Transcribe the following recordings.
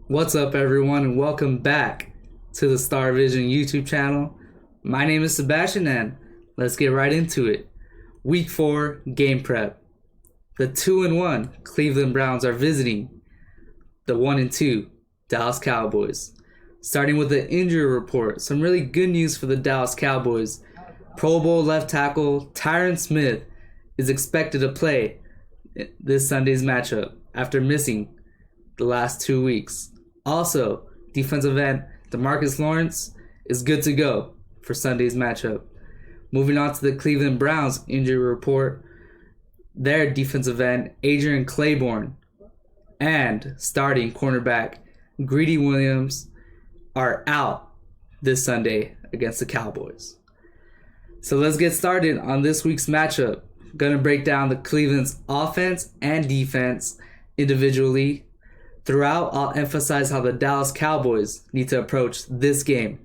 What's up, everyone, and welcome back to the Star Vision YouTube channel. My name is Sebastian, and let's get right into it. Week 4 game prep. The 2-1 Cleveland Browns are visiting the 1-2 Dallas Cowboys. Starting with the injury report, some really good news for the Dallas Cowboys. Pro Bowl left tackle Tyron Smith is expected to play this Sunday's matchup after missing the last 2 weeks. Also, defensive end DeMarcus Lawrence is good to go for Sunday's matchup. Moving on to the Cleveland Browns injury report, their defensive end Adrian Claiborne and starting cornerback Greedy Williams are out this Sunday against the Cowboys. So let's get started on this week's matchup. I'm going to break down the Cleveland's offense and defense individually. Throughout, I'll emphasize how the Dallas Cowboys need to approach this game.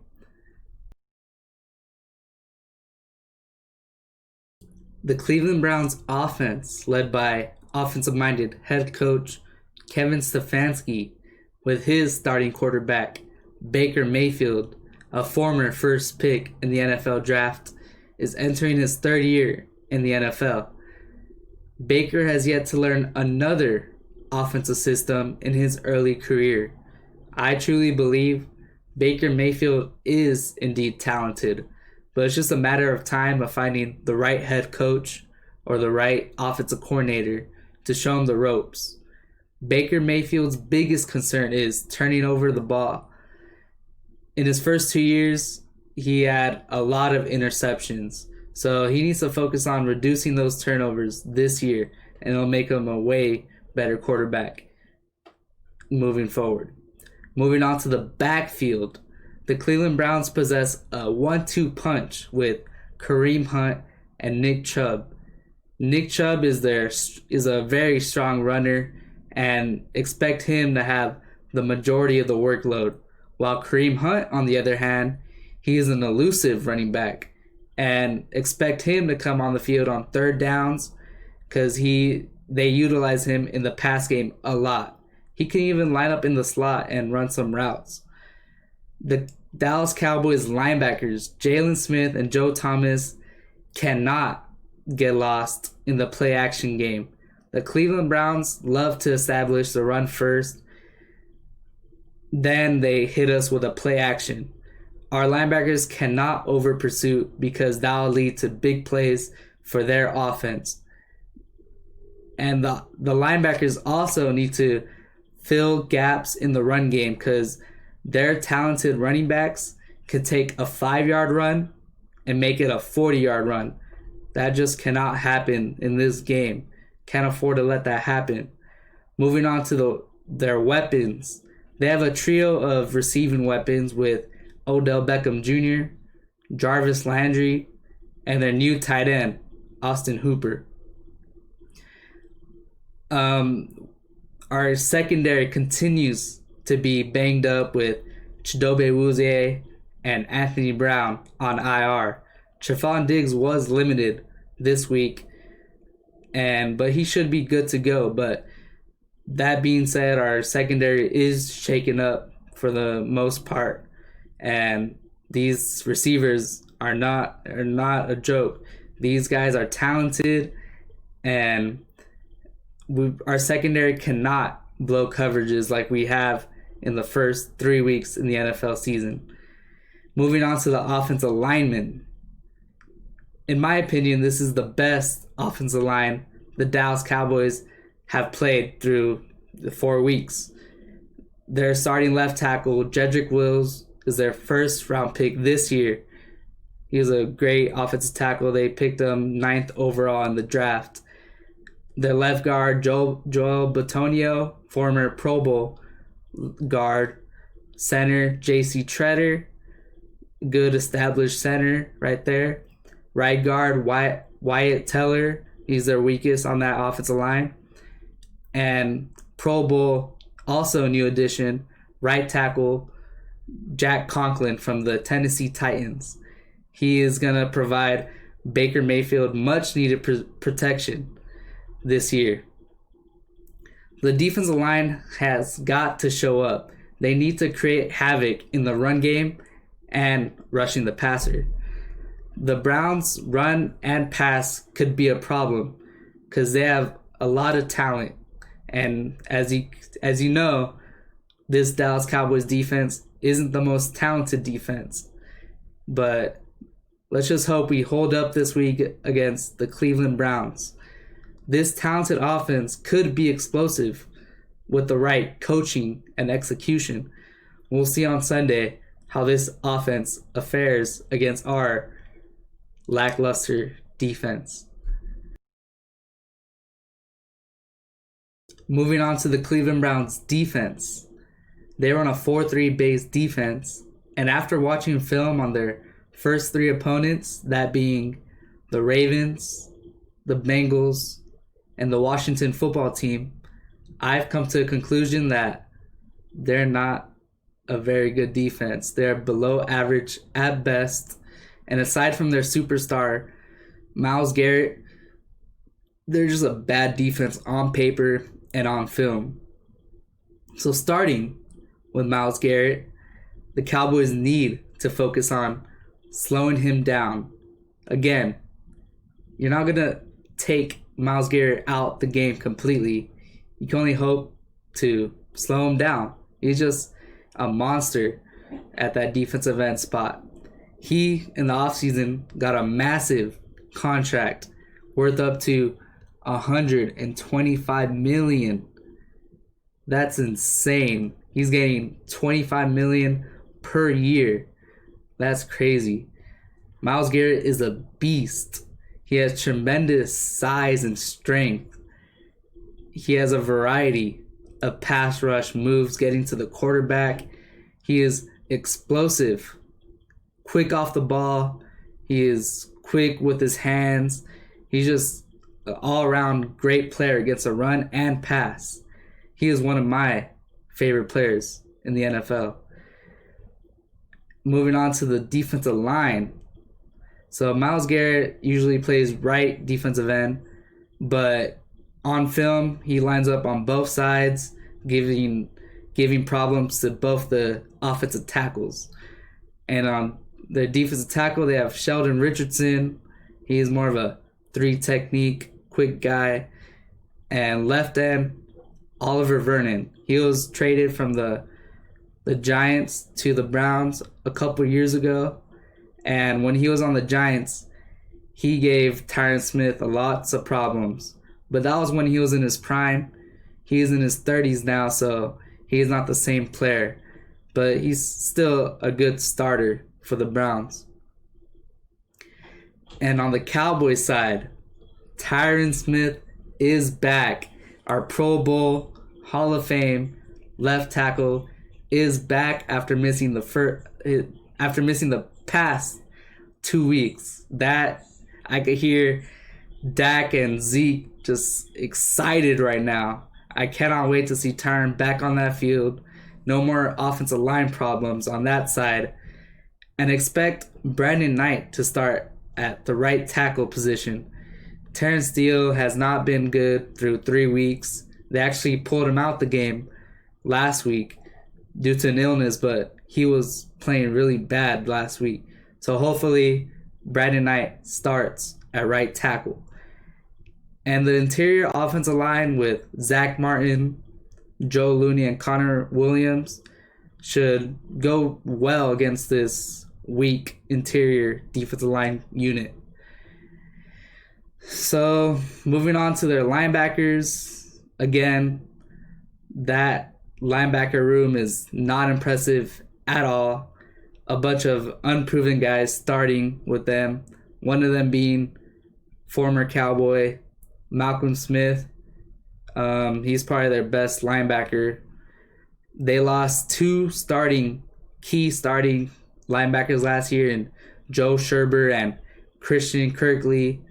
The Cleveland Browns offense, led by offensive-minded head coach Kevin Stefanski, with his starting quarterback Baker Mayfield, a former first pick in the NFL draft, is entering his third year in the NFL. Baker has yet to learn another offensive system in his early career. I truly believe Baker Mayfield is indeed talented, but it's just a matter of time of finding the right head coach or the right offensive coordinator to show him the ropes. Baker Mayfield's biggest concern is turning over the ball. In his first 2 years, he had a lot of interceptions, so he needs to focus on reducing those turnovers this year, and it'll make him a way better quarterback moving forward. Moving on to the backfield, the Cleveland Browns possess a 1-2 punch with Kareem Hunt and Nick Chubb. Nick Chubb is a very strong runner, and expect him to have the majority of the workload, while Kareem Hunt, on the other hand, he is an elusive running back, and expect him to come on the field on third downs because they utilize him in the pass game a lot. He can even line up in the slot and run some routes. The Dallas Cowboys linebackers, Jalen Smith and Joe Thomas, cannot get lost in the play-action game. The Cleveland Browns love to establish the run first, then they hit us with a play-action. Our linebackers cannot over-pursue because that will lead to big plays for their offense. And the linebackers also need to fill gaps in the run game because their talented running backs could take a 5-yard run and make it a 40-yard run. That just cannot happen in this game. Can't afford to let that happen. Moving on to their weapons. They have a trio of receiving weapons with Odell Beckham Jr., Jarvis Landry, and their new tight end, Austin Hooper. Our secondary continues to be banged up with Chidobe Awuzie and Anthony Brown on IR. Trevon Diggs was limited this week, but he should be good to go. But that being said, our secondary is shaken up for the most part, and these receivers are not a joke. These guys are talented, and our secondary cannot blow coverages like we have in the first 3 weeks in the NFL season. Moving on to the offensive linemen. In my opinion, this is the best offensive line the Dallas Cowboys have played through the 4 weeks. Their starting left tackle, Jedrick Wills, is their first round pick this year. He was a great offensive tackle. They picked him 9th overall in the draft. Their left guard, Joel Bitonio, former Pro Bowl guard. Center, J.C. Treader, good established center right there. Right guard, Wyatt Teller, he's their weakest on that offensive line. And Pro Bowl, also a new addition, right tackle, Jack Conklin from the Tennessee Titans. He is going to provide Baker Mayfield much needed protection this year. The defensive line has got to show up. They need to create havoc in the run game and rushing the passer. The Browns' run and pass could be a problem because they have a lot of talent. And as you know, this Dallas Cowboys defense isn't the most talented defense. But let's just hope we hold up this week against the Cleveland Browns. This talented offense could be explosive with the right coaching and execution. We'll see on Sunday how this offense fares against our lackluster defense. Moving on to the Cleveland Browns defense. They were on a 4-3 base defense, and after watching film on their first three opponents, that being the Ravens, the Bengals, and the Washington football team, I've come to a conclusion that they're not a very good defense. They're below average at best. And aside from their superstar, Myles Garrett, they're just a bad defense on paper and on film. So starting with Myles Garrett, the Cowboys need to focus on slowing him down. Again, you're not going to take Myles Garrett out the game completely. You can only hope to slow him down. He's just a monster at that defensive end spot. He, in the offseason, got a massive contract worth up to $125 million. That's insane. He's getting $25 million per year. That's crazy. Myles Garrett is a beast. He has tremendous size and strength. He has a variety of pass rush moves getting to the quarterback. He is explosive, quick off the ball. He is quick with his hands. He's just an all-around great player against a run and pass. He is one of my favorite players in the NFL. Moving on to the defensive line. So Myles Garrett usually plays right defensive end, but on film he lines up on both sides, giving problems to both the offensive tackles. And on the defensive tackle, they have Sheldon Richardson. He is more of a 3 technique, quick guy. And left end, Oliver Vernon. He was traded from the Giants to the Browns a couple years ago. And when he was on the Giants, he gave Tyron Smith lots of problems. But that was when he was in his prime. He's in his 30s now, so he's not the same player. But he's still a good starter for the Browns. And on the Cowboys side, Tyron Smith is back. Our Pro Bowl Hall of Fame left tackle is back after missing the past 2 weeks. That I could hear Dak and Zeke just excited right now. I cannot wait to see Tyron back on that field. No more offensive line problems on that side. And expect Brandon Knight to start at the right tackle position. Terrence Steele has not been good through 3 weeks. They actually pulled him out the game last week due to an illness, but he was playing really bad last week. So hopefully Brandon Knight starts at right tackle. And the interior offensive line with Zach Martin, Joe Looney, and Connor Williams should go well against this weak interior defensive line unit. So moving on to their linebackers, again, that linebacker room is not impressive at all. A bunch of unproven guys starting with them. One of them being former Cowboy Malcolm Smith. He's probably their best linebacker. They lost 2 key starting linebackers last year in Joe Sherber and Christian Kirkley.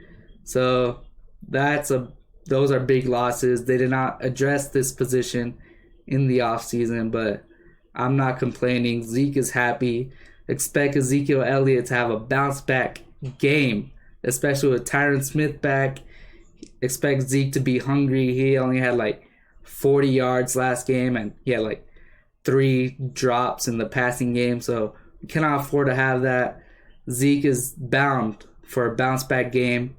So those are big losses. They did not address this position in the offseason, but I'm not complaining. Zeke is happy. Expect Ezekiel Elliott to have a bounce back game, especially with Tyron Smith back. Expect Zeke to be hungry. He only had 40 yards last game, and he had 3 drops in the passing game, so we cannot afford to have that. Zeke is bound for a bounce back game.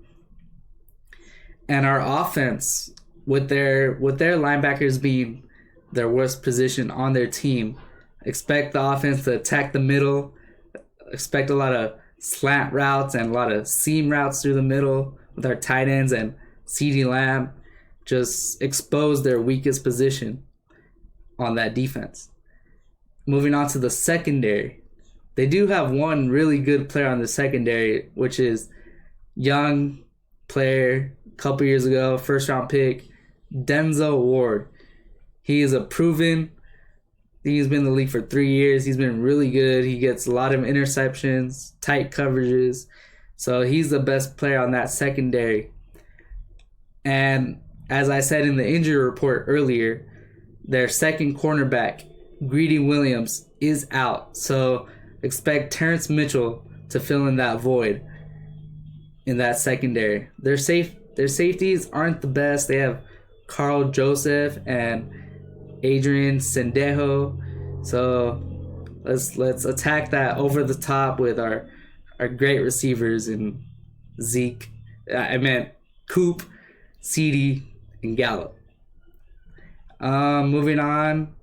And our offense, with their linebackers being their worst position on their team, expect the offense to attack the middle. Expect a lot of slant routes and a lot of seam routes through the middle with our tight ends and CeeDee Lamb. Just expose their weakest position on that defense. Moving on to the secondary. They do have one really good player on the secondary, which is young player, a couple years ago, first round pick, Denzel Ward. He is a proven, he's been in the league for 3 years. He's been really good. He gets a lot of interceptions, tight coverages. So he's the best player on that secondary. And as I said in the injury report earlier, their second cornerback, Greedy Williams, is out. So expect Terrence Mitchell to fill in that void in that secondary. Their safeties aren't the best. They have Carl Joseph and Adrian Sendejo. So let's attack that over the top with our great receivers in Zeke. I meant Coop, CeeDee, and Gallup. Moving on.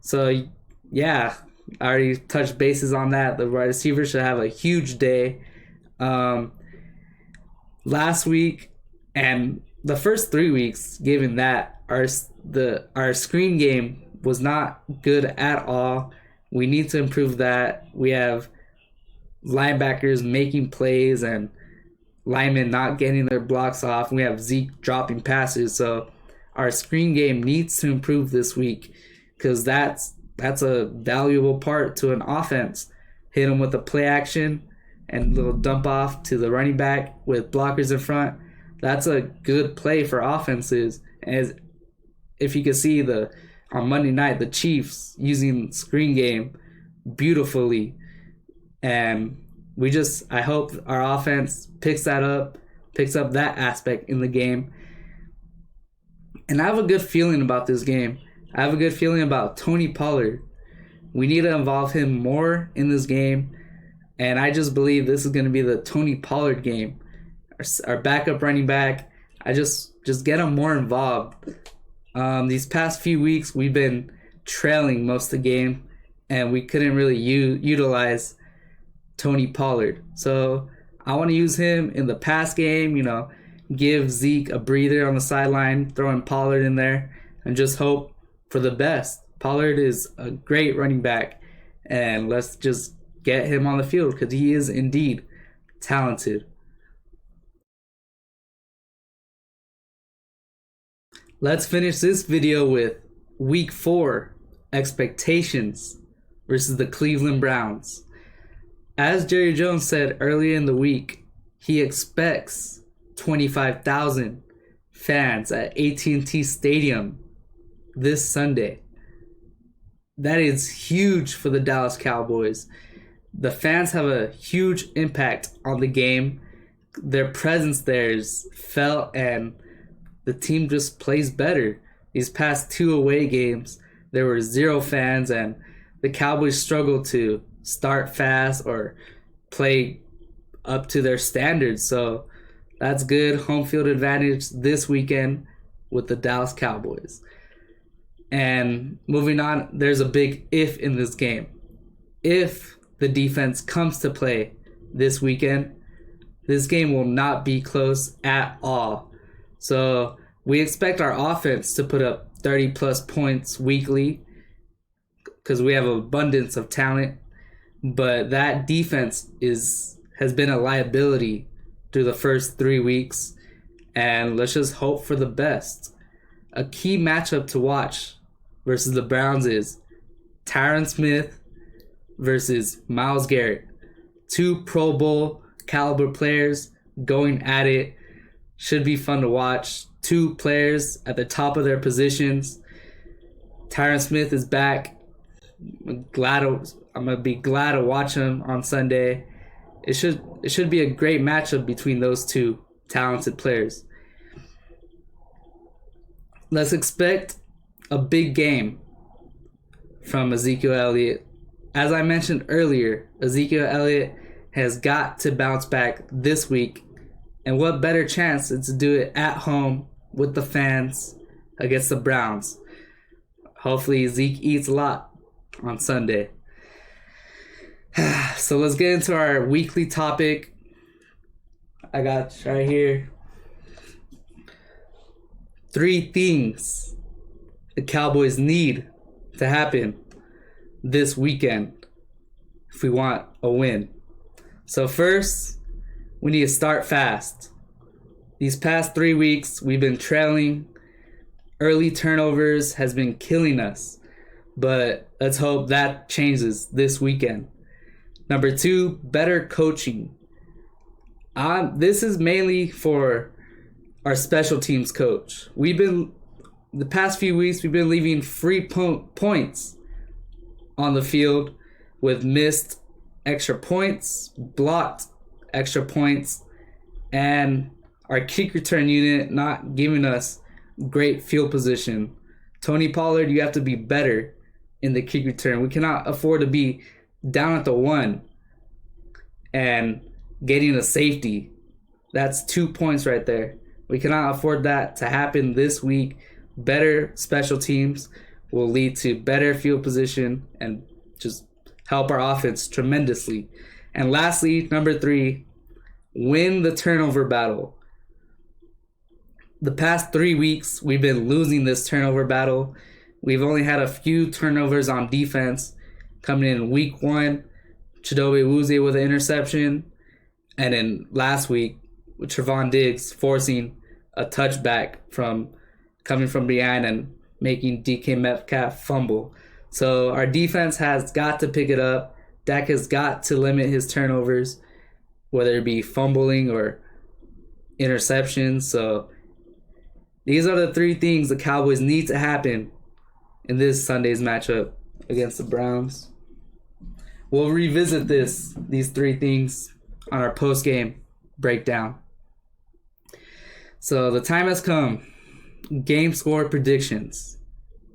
So yeah, I already touched bases on that. The wide receivers should have a huge day. Last week and the first 3 weeks, given that our screen game was not good at all. We need to improve that. We have linebackers making plays and linemen not getting their blocks off. We have Zeke dropping passes. So our screen game needs to improve this week because that's a valuable part to an offense. Hit them with a play action and a little dump off to the running back with blockers in front. That's a good play for offenses. As if you can see on Monday night, the Chiefs using screen game beautifully. And I hope our offense picks up that aspect in the game. And I have a good feeling about this game. I have a good feeling about Tony Pollard. We need to involve him more in this game. And I just believe this is going to be the Tony Pollard game. Our backup running back, I just get him more involved. These past few weeks, we've been trailing most of the game, and we couldn't really utilize Tony Pollard. So I want to use him in the pass game, give Zeke a breather on the sideline, throwing Pollard in there, and just hope for the best. Pollard is a great running back, and let's just get him on the field because he is indeed talented. Let's finish this video with Week 4 expectations versus the Cleveland Browns. As Jerry Jones said earlier in the week, he expects 25,000 fans at AT&T Stadium this Sunday. That is huge for the Dallas Cowboys. The fans have a huge impact on the game. Their presence there is felt, and the team just plays better. These past 2 away games, there were 0 fans, and the Cowboys struggled to start fast or play up to their standards. So that's good home field advantage this weekend with the Dallas Cowboys. And moving on, there's a big if in this game. If the defense comes to play this weekend, this game will not be close at all. So we expect our offense to put up 30 plus points weekly because we have an abundance of talent. But that defense has been a liability through the first 3 weeks. And let's just hope for the best. A key matchup to watch versus the Browns is Tyron Smith versus Myles Garrett. 2 Pro Bowl caliber players going at it. Should be fun to watch. 2 players at the top of their positions. Tyron Smith is back. I'm gonna be glad to watch him on Sunday. It should be a great matchup between those 2 talented players. Let's expect a big game from Ezekiel Elliott. As I mentioned earlier, Ezekiel Elliott has got to bounce back this week. And what better chance than to do it at home with the fans against the Browns. Hopefully Zeke eats a lot on Sunday. So let's get into our weekly topic. I got right here 3 things the Cowboys need to happen this weekend if we want a win. So first, we need to start fast. These past 3 weeks, we've been trailing. Early turnovers has been killing us. But let's hope that changes this weekend. Number 2, better coaching. This is mainly for our special teams coach. The past few weeks, we've been leaving free points on the field with missed extra points, blocked extra points, and our kick return unit not giving us great field position. Tony Pollard, you have to be better in the kick return. We cannot afford to be down at the 1 and getting a safety. That's 2 points right there. We cannot afford that to happen this week. Better special teams will lead to better field position and just help our offense tremendously. And lastly, number 3, win the turnover battle. The past 3 weeks, we've been losing this turnover battle. We've only had a few turnovers on defense. Coming in week 1, Chidobe Awuzie with an interception. And then last week, with Trevon Diggs forcing a touchback from coming from behind and making DK Metcalf fumble. So our defense has got to pick it up. Dak has got to limit his turnovers, whether it be fumbling or interceptions. So these are the 3 things the Cowboys need to happen in this Sunday's matchup against the Browns. We'll revisit these 3 things on our post-game breakdown. So the time has come. Game score predictions.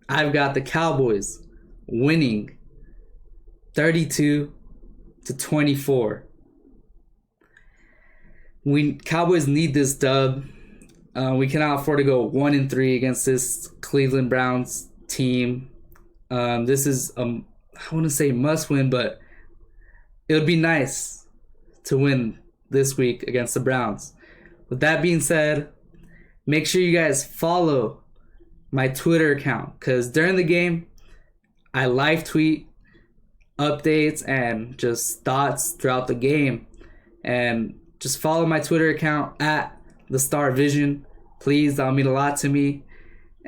I've got the Cowboys winning 32-24. Cowboys need this dub. We cannot afford to go 1-3 against this Cleveland Browns team. This is I want to say must win, but it would be nice to win this week against the Browns. With that being said, make sure you guys follow my Twitter account, because during the game, I live tweet updates and just thoughts throughout the game. And just follow my Twitter account at the Star Vision. Please, that'll mean a lot to me.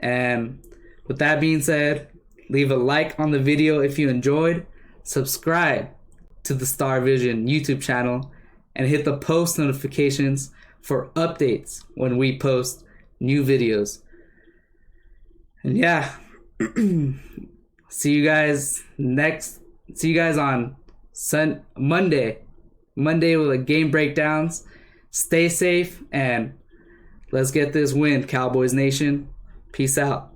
And with that being said, leave a like on the video if you enjoyed. Subscribe to the Star Vision YouTube channel and hit the post notifications for updates when we post new videos. And yeah, see you guys on Monday with the game breakdowns. Stay safe and let's get this win, Cowboys Nation. Peace out.